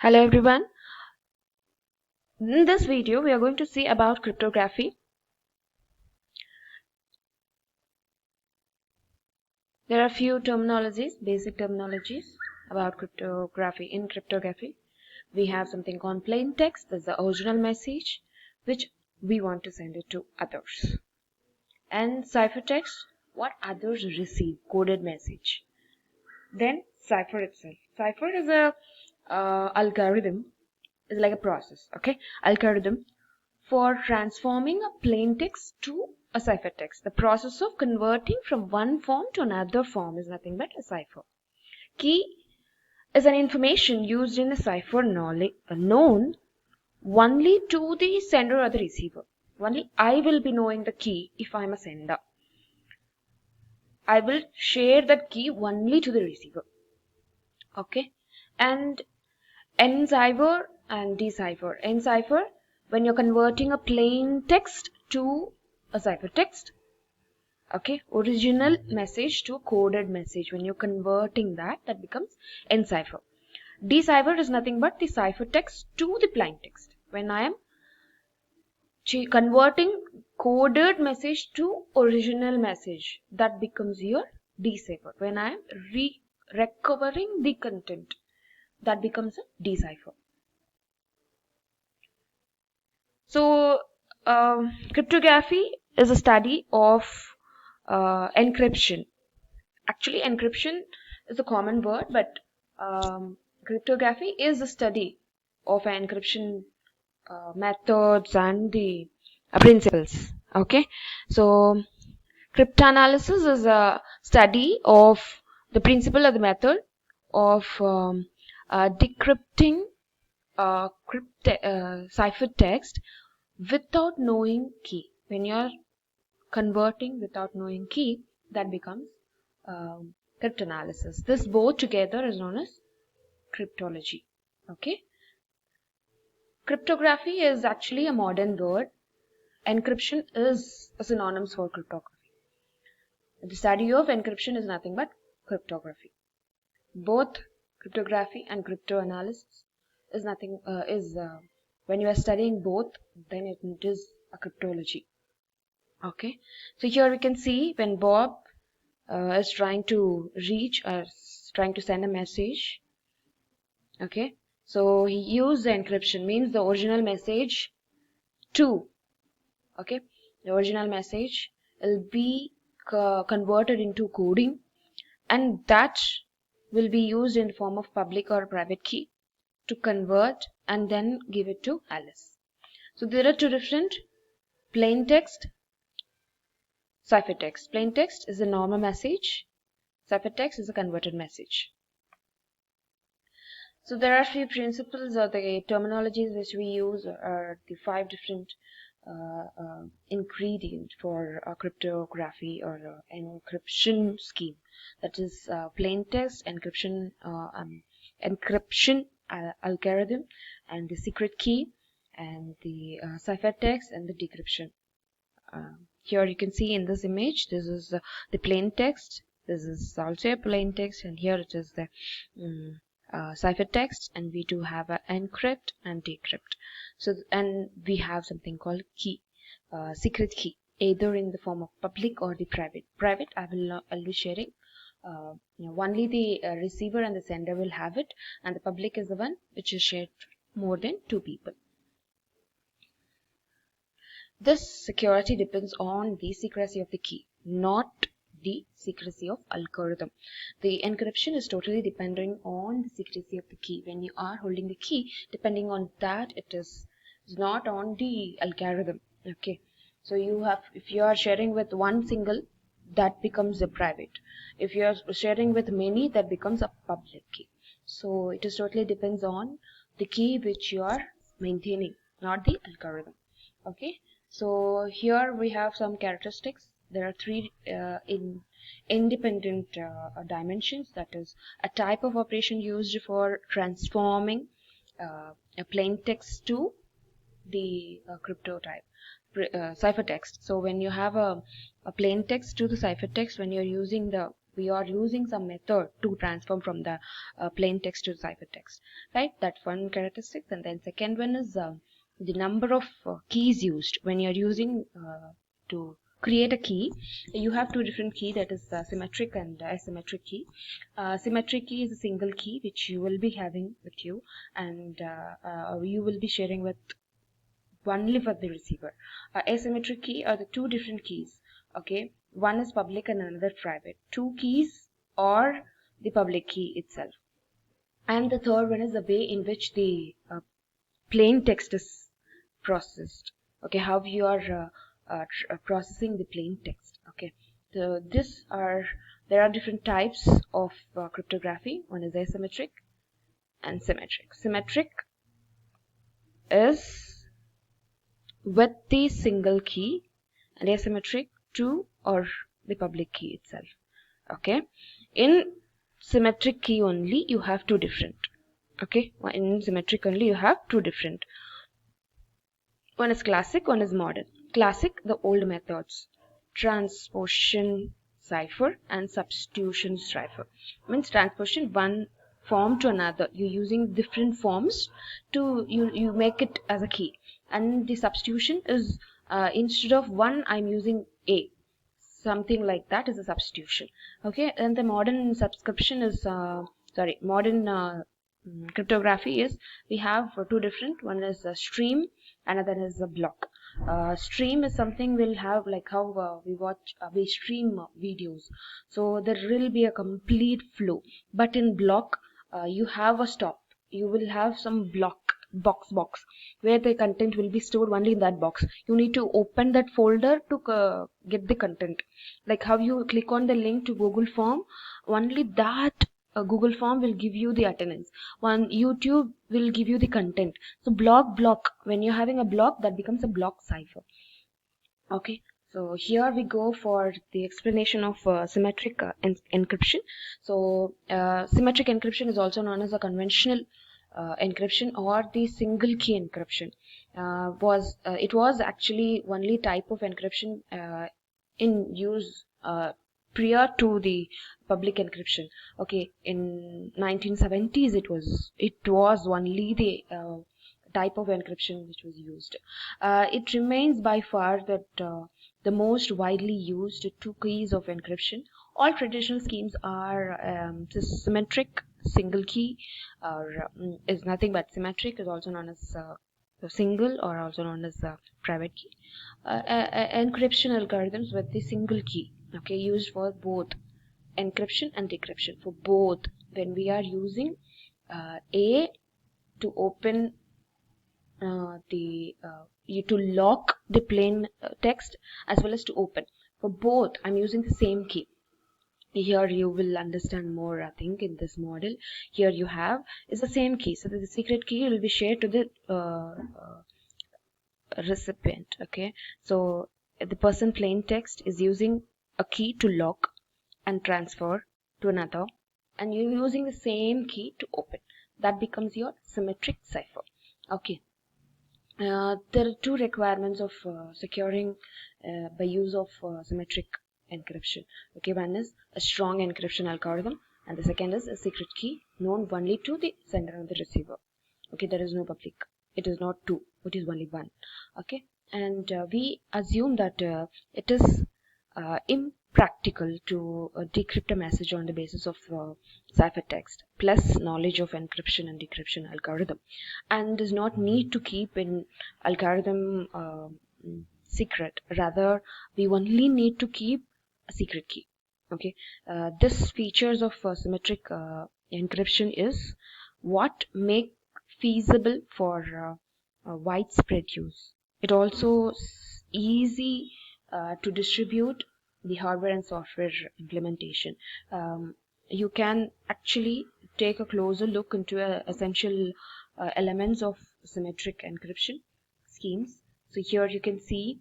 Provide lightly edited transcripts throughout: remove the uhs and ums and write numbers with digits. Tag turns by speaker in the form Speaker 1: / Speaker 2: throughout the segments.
Speaker 1: Hello everyone. In this video we are going to see about cryptography. There are few terminologies, basic terminologies about cryptography. In cryptography we have something called plain text. That's the original message which we want to send it to others. And ciphertext, what others receive, coded message. Then cipher itself. Cipher is a algorithm, is like a process, okay? Algorithm for transforming a plain text to a ciphertext. The process of converting from one form to another form is nothing but a cipher. Key is an information used in a cipher known only to the sender or the receiver. Only I will be knowing the key if I am a sender. I will share that key only to the receiver. Okay? And encipher and decipher. Encipher, when you're converting a plain text to a ciphertext. Okay, original message to a coded message. When you're converting that becomes encipher. Decipher is nothing but the ciphertext to the plain text. When I am converting coded message to original message, that becomes your decipher. When I am recovering the content, that becomes a decipher. So, cryptography is a study of encryption. Actually, encryption is a common word, but cryptography is a study of encryption methods and the principles. Okay, so cryptanalysis is a study of the principle of the method of decrypting ciphertext without knowing key. When you are converting without knowing key, that becomes cryptanalysis. This both together is known as cryptology. Okay. Cryptography is actually a modern word. Encryption is a synonym for cryptography. The study of encryption is nothing but cryptography. Both cryptography and cryptanalysis is nothing when you are studying both, then it is a cryptology. Okay, so here we can see when Bob is trying to reach or trying to send a message. Okay, so he used the encryption, means the original message to, okay, the original message will be converted into coding, and that will be used in the form of public or private key to convert and then give it to Alice. So there are two different: plain text, ciphertext. Plain text is a normal message. Ciphertext is a converted message. So there are few principles or the terminologies which we use are the 5 different ingredients for cryptography or encryption scheme. That is plain text, encryption algorithm, and the secret key, and the ciphertext and the decryption. Here you can see in this image, this is the plain text. This is also a plain text, and here it is the ciphertext, and we do have a encrypt and decrypt. So, and we have something called key, secret key, either in the form of public or the private. Private, I'll be sharing. Only the receiver and the sender will have it, and the public is the one which is shared more than 2 people. This security depends on the secrecy of the key, not the secrecy of algorithm. The encryption is totally depending on the secrecy of the key. When you are holding the key, depending on that, it is not on the algorithm. Okay, so you have, if you are sharing with one single, that becomes a private. If you are sharing with many, that becomes a public key. So it is totally depends on the key which you are maintaining, not the algorithm. Okay, so here we have some characteristics. There are 3 independent dimensions. That is a type of operation used for transforming a plain text to the cryptotype ciphertext. So when you have a plain text to the ciphertext, when you're using the We are using some method to transform from the plain text to ciphertext, right? That's one characteristic. And then second one is the number of keys used. When you're using to create a key, you have two different key, that is symmetric and asymmetric key. Symmetric key is a single key which you will be having with you, and you will be sharing with only for the receiver. Asymmetric key are the two different keys. Okay, one is public and another private. Two keys or the public key itself. And the third one is the way in which the plain text is processed. Okay, how you are processing the plain text. Okay, so there are different types of cryptography. One is asymmetric and symmetric. Symmetric is with the single key, and asymmetric to or the public key itself. Okay, in symmetric key only you have two different. Okay, in symmetric only you have two different. One is classic, one is modern. Classic, the old methods, transposition cipher and substitution cipher. Means transposition, one form to another. You're using different forms to you make it as a key. And the substitution is instead of one, I'm using a. Something like that is a substitution. Okay, and the modern subscription is modern cryptography is, we have two different. One is a stream, another is a block. Stream is something we'll have like how we stream videos, so there will be a complete flow. But in block, you have a stop. You will have some box where the content will be stored only in that box. You need to open that folder to get the content. Like how you click on the link to Google Form, only that Google Form will give you the attendance. One YouTube will give you the content. So block, when you're having a block, that becomes a block cipher. Okay, so here we go for the explanation of symmetric encryption. So symmetric encryption is also known as a conventional encryption or the single key encryption. It was actually only type of encryption in use prior to the public encryption. Okay, in 1970s it was only the type of encryption which was used. It remains by far that the most widely used two keys of encryption. All traditional schemes are symmetric single key, or is nothing but symmetric, is also known as single, or also known as private key. Encryption algorithms with the single key, okay, used for both encryption and decryption. For both, when we are using A to open to lock the plain text, as well as to open. For both, I'm using the same key. Here you will understand more, I think, in this model. Here you have is the same key. So the secret key will be shared to the recipient. Okay, so the person plain text is using a key to lock and transfer to another, and you're using the same key to open. That becomes your symmetric cipher. Okay. There are two requirements of securing by use of symmetric encryption. Okay, one is a strong encryption algorithm, and the second is a secret key known only to the sender and the receiver. Okay, there is no public. It is not two. It is only one. Okay, and we assume that it is impractical to decrypt a message on the basis of ciphertext plus knowledge of encryption and decryption algorithm, and does not need to keep in algorithm secret. Rather, we only need to keep a secret key. Okay, this features of symmetric encryption is what make feasible for widespread use. It also easy to distribute the hardware and software implementation. You can actually take a closer look into essential elements of symmetric encryption schemes. So here you can see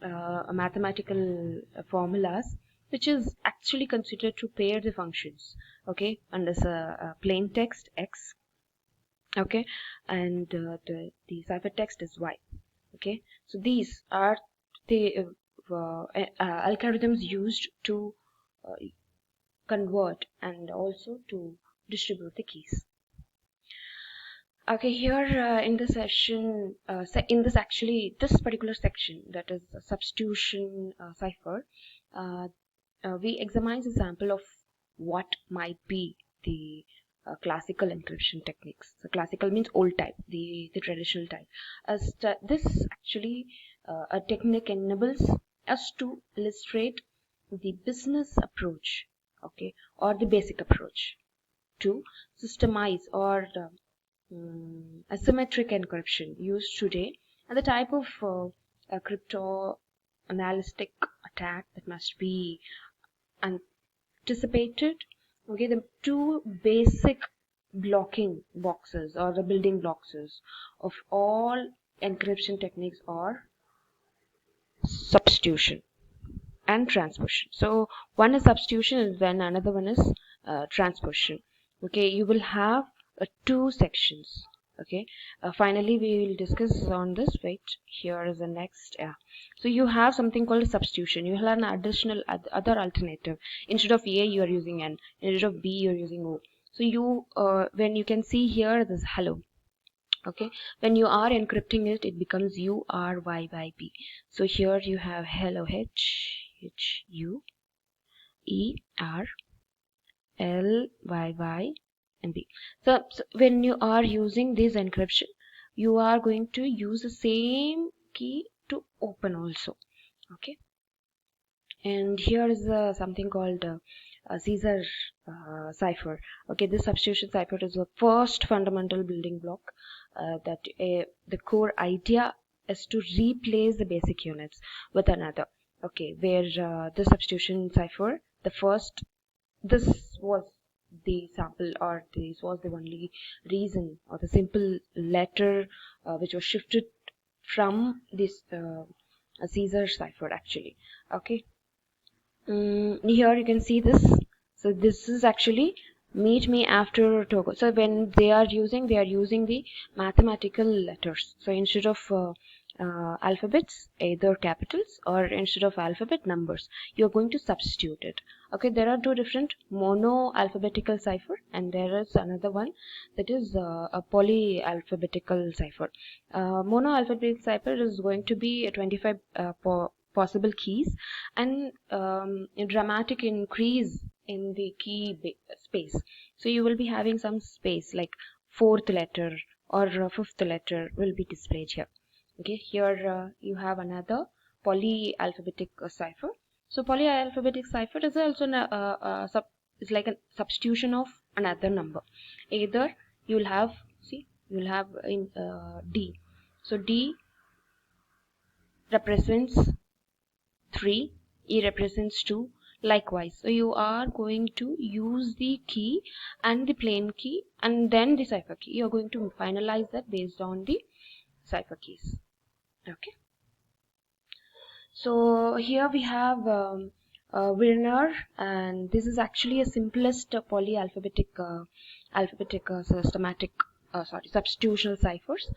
Speaker 1: mathematical formulas which is actually considered to pair the functions. Okay, and there's a plain text X. Okay, and the ciphertext is Y. Okay, so these are the algorithms used to convert and also to distribute the keys. Okay, here in this session, this particular section, that is the substitution cipher, we examine a sample of what might be the classical encryption techniques. So classical means old type, the traditional type. This actually a technique enables us to illustrate the business approach, okay, or the basic approach to systemize or a symmetric encryption used today, and the type of a crypto analytic attack that must be anticipated. Okay, the two basic blocking boxes or the building blocks of all encryption techniques are substitution and transposition. So one is substitution and then another one is transposition. Okay, you will have two sections. Okay, finally we will discuss on this. Wait, here is the next. So you have something called substitution. You have an additional other alternative. Instead of A you are using N, instead of B you are using O. So you when you can see here this hello. Okay, when you are encrypting it, it becomes URYYB. So here you have hello HUERLYY and B. So when you are using this encryption, you are going to use the same key to open also. Okay, and here is something called Caesar cipher. Okay, this substitution cipher is the first fundamental building block. That the core idea is to replace the basic units with another. Okay, where the substitution cipher, this was the sample, or this was the only reason, or the simple letter which was shifted from this Caesar cipher actually. Okay, here you can see this. So this is actually meet me after Togo. So when they are using the mathematical letters. So instead of alphabets, either capitals, or instead of alphabet, numbers, you're going to substitute it. Okay, there are two different monoalphabetical cipher, and there is another one that is a polyalphabetical cipher. Monoalphabetical cipher is going to be 25 possible keys, and a dramatic increase in the key space. So you will be having some space like fourth letter or fifth letter will be displayed here. Okay, here you have another polyalphabetic cipher. So polyalphabetic cipher is also it's like a substitution of another number. Either you'll have in D. So D represents 3, E represents 2. Likewise, so you are going to use the key and the plain key and then the cipher key. You are going to finalize that based on the cipher keys. Okay. So here we have Vigenère, and this is actually a simplest polyalphabetic substitutional ciphers.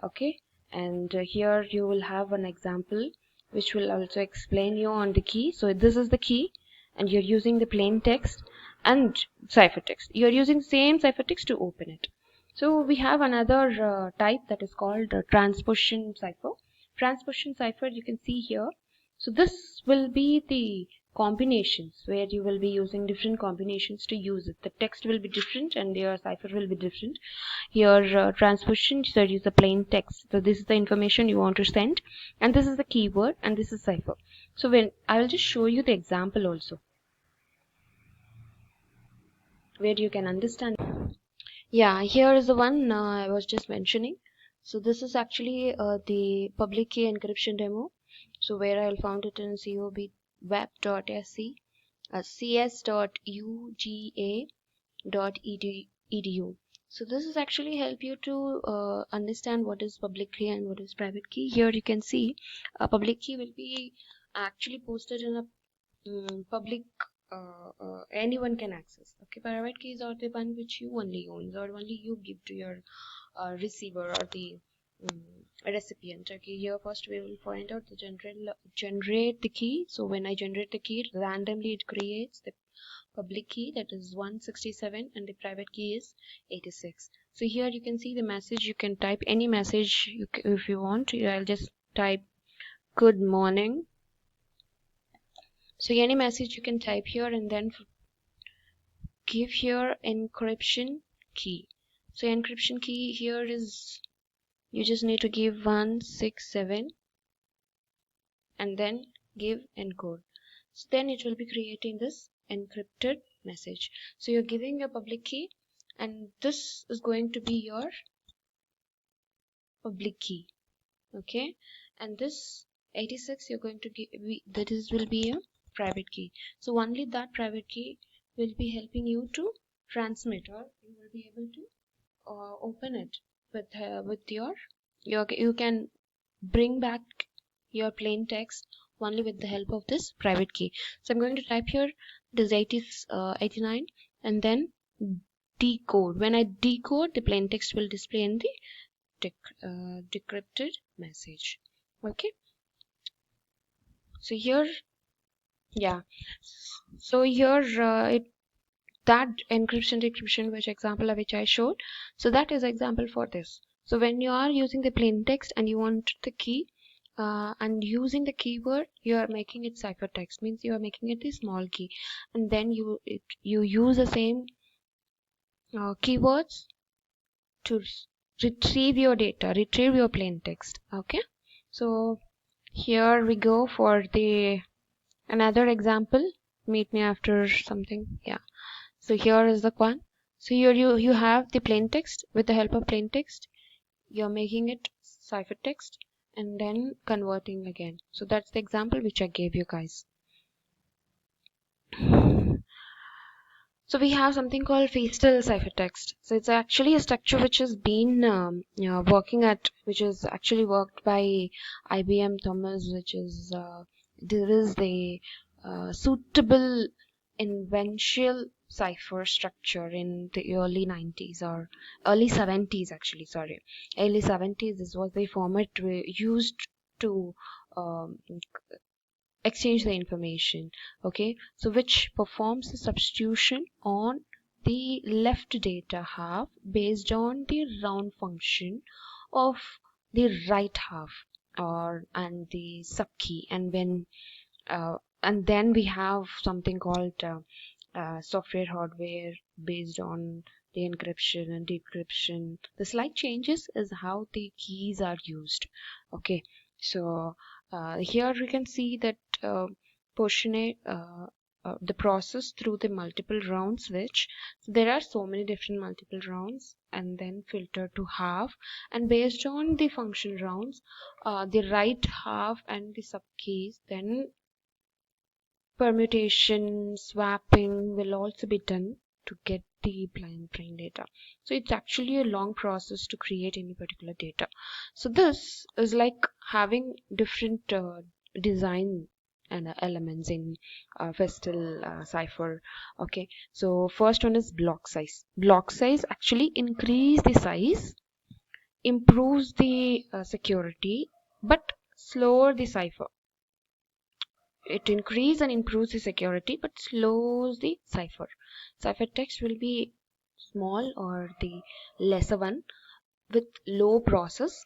Speaker 1: Okay, and here you will have an example which will also explain you on the key. So this is the key, and you're using the plain text and ciphertext. You're using the same ciphertext to open it. So we have another type that is called transposition cipher. Transposition cipher you can see here. So this will be the combinations where you will be using different combinations to use it. The text will be different and your cipher will be different. Here transposition, so use the plain text. So this is the information you want to send, and this is the keyword, and this is cipher. So when I will just show you the example also, where you can understand. Yeah, here is the one I was just mentioning. So this is actually the public key encryption demo. So where I will found it in cobweb.sc, cs.uga.edu. So this is actually help you to understand what is public key and what is private key. Here you can see a public key will be actually posted in a public, anyone can access. Okay, private keys are the one which you only own, or only you give to your receiver or the recipient. Okay, here first we will find out the generate the key. So when I generate the key, randomly it creates the public key, that is 167, and the private key is 86. So here you can see the message. You can type any message if you want. I'll just type good morning. So any message you can type here, and then give here encryption key. So encryption key here is, you just need to give 167 and then give encode. So then it will be creating this encrypted message. So you're giving your public key, and this is going to be your public key. Okay, and this 86 you're going to give, that is will be a private key. So only that private key will be helping you to transmit, or you will be able to open it with your you can bring back your plain text only with the help of this private key. So I'm going to type here this 89 and then decode. When I decode, the plain text will display in the decrypted message. Okay, so here, yeah, so here that encryption decryption which example which I showed, so that is example for this. So when you are using the plain text and you want the key and using the keyword, you are making it ciphertext, means you are making it a small key, and then you use the same keywords to retrieve your data, retrieve your plain text. Okay, so here we go for the another example. Meet me after something. Yeah, so here is the one. So here you have the plain text. With the help of plain text, you're making it ciphertext and then converting again. So that's the example which I gave you guys. So we have something called Feistel ciphertext. So it's actually a structure which has been which is actually worked by IBM Thomas, which is there is the suitable inventional cipher structure in the early 90s or early 70s actually, sorry. Early 70s, this was the format we used to exchange the information. Okay, so which performs the substitution on the left data half based on the round function of the right half and the subkey, and when and then we have something called software hardware based on the encryption and decryption. The slight changes is how the keys are used. Okay, so here we can see that portion the process through the multiple rounds, which there are so many different multiple rounds, and then filter to half, and based on the function rounds, the right half and the subkeys, then permutation swapping will also be done to get the plain data. So it's actually a long process to create any particular data. So this is like having different design and elements in Feistel cipher. Okay, so first one is block size. Block size actually increase the size, improves the security, but slower the cipher. It increases and improves the security but slows the cipher. Ciphertext will be small or the lesser one with low process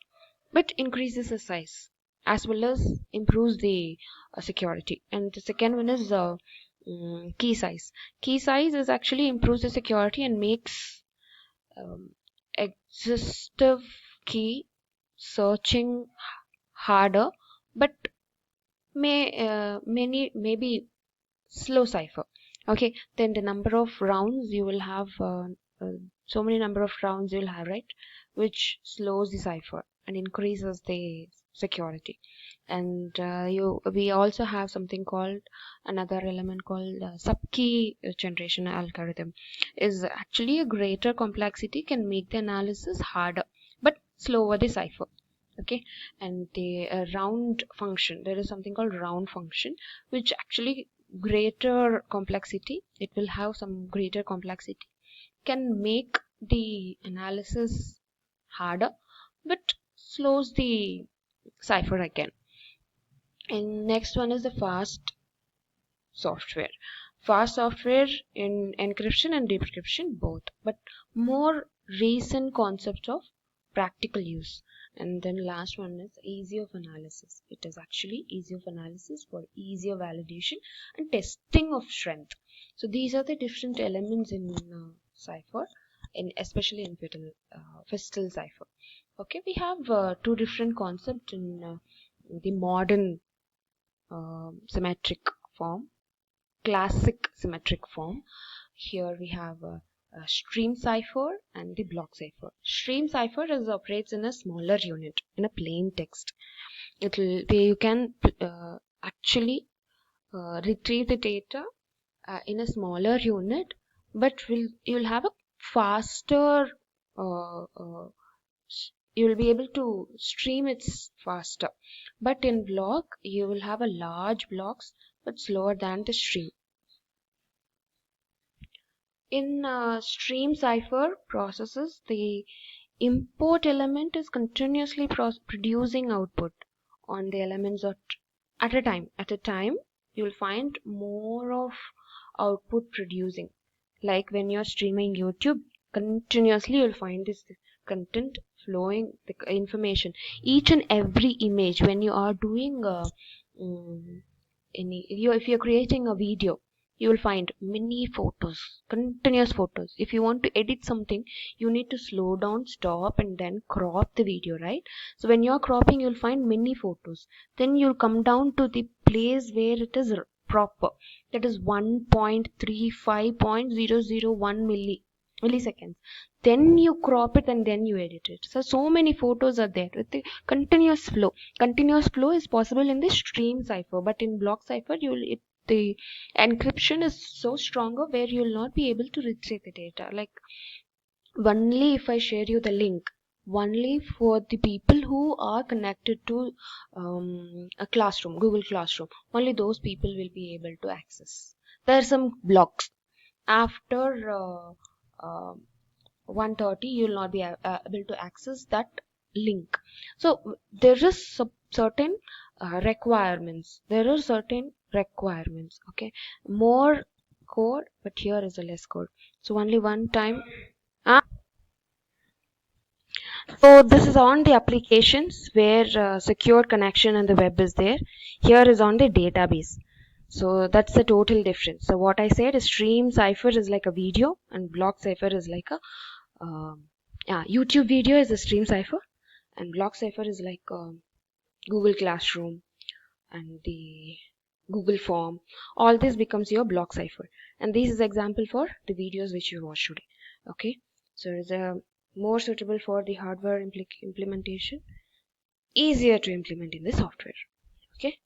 Speaker 1: but increases the size as well as improves the security. And the second one is key size. Key size is actually improves the security and makes exhaustive key searching harder, but maybe slow cipher. Okay, then the number of rounds you will have, so many number of rounds you will have, right, which slows the cipher and increases the security. And we also have something called another element called subkey generation algorithm. Is actually a greater complexity can make the analysis harder but slower the cipher. Okay, and the round function, there is something called round function which actually greater complexity, it will have some greater complexity, can make the analysis harder but slows the cipher again. And next one is the fast software. fast software in encryption and decryption both, but more recent concepts of practical use. And then last one is easy of analysis. It is actually easy of analysis for easier validation and testing of strength. So these are the different elements in cipher, especially in Feistel cipher. Okay, we have two different concepts in the modern symmetric form, classic symmetric form. Here we have a stream cipher and the block cipher. Stream cipher operates in a smaller unit, in a plain text. You can actually retrieve the data in a smaller unit, but you'll have a faster you will be able to stream it faster. But in block, you will have a large blocks but slower than the stream. In stream cipher processes, the import element is continuously producing output on the elements at a time. At a time, you will find more of output producing. Like when you're streaming YouTube, continuously you'll find this content flowing, the information, each and every image. When you are doing if you're creating a video, you will find many photos, continuous photos. If you want to edit something, you need to slow down, stop, and then crop the video, right? So when you're cropping, you'll find many photos. Then you'll come down to the place where it is proper, that is 1.35.001 milliseconds. Then you crop it and then you edit it. So many photos are there with the continuous flow. Continuous flow is possible in the stream cipher, but in block cipher the encryption is so stronger where you will not be able to retrieve the data. Like only if I share you the link, only for the people who are connected to a classroom, Google Classroom, only those people will be able to access. There are some blocks. After 1:30, you will not be able to access that link. So there is certain requirements. Okay, more code, but here is a less code. So only one time. So this is on the applications where secure connection and the web is there. Here is on the database. So that's the total difference. So what I said is stream cipher is like a video and block cipher is like a YouTube video is a stream cipher, and block cipher is like Google Classroom and the Google form. All this becomes your block cipher, and this is example for the videos which you watched today. Okay, so it's more suitable for the hardware implementation, easier to implement in the software. Okay,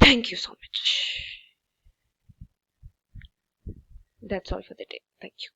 Speaker 1: thank you so much. That's all for the day. Thank you.